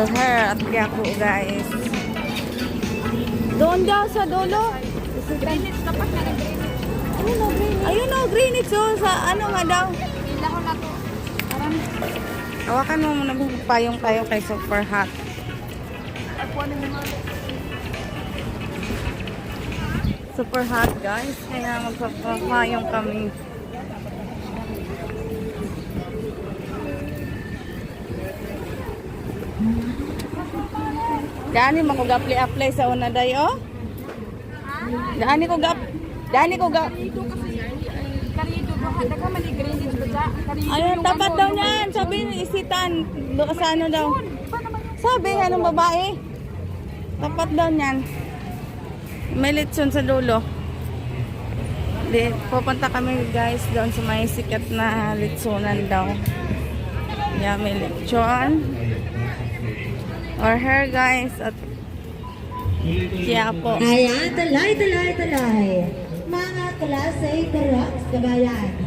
for her at Quiapo, guys. Doon daw sa dulo. Greenwich, dapat na ng Greenwich. Ayun o, Greenwich oh, sa ano nga daw. Ila ko na to. Parang, Hawakan mo muna payong tayo kay super hot. ako na naman. Super hot, guys. Kaya magpapayong kami. Dani mo ko apply sa una day oh. Dani ko gap. Karido kasi, karido ko. Handa ka mali Greenwich ba dyan? Karido Ayun, yung tapat ano, daw yung- niyan. Sabi isitan. Doon sa ano daw. Iba naman yung Sabi, anong babae? Tapat daw niyan. May lechon sa dulo. Di, pupunta kami guys doon sa may sikat na lechonan daw. Yeah, may lechon. Or her guys at Quiapo. Ayan, talay. Mga klase, taraks, kabayan.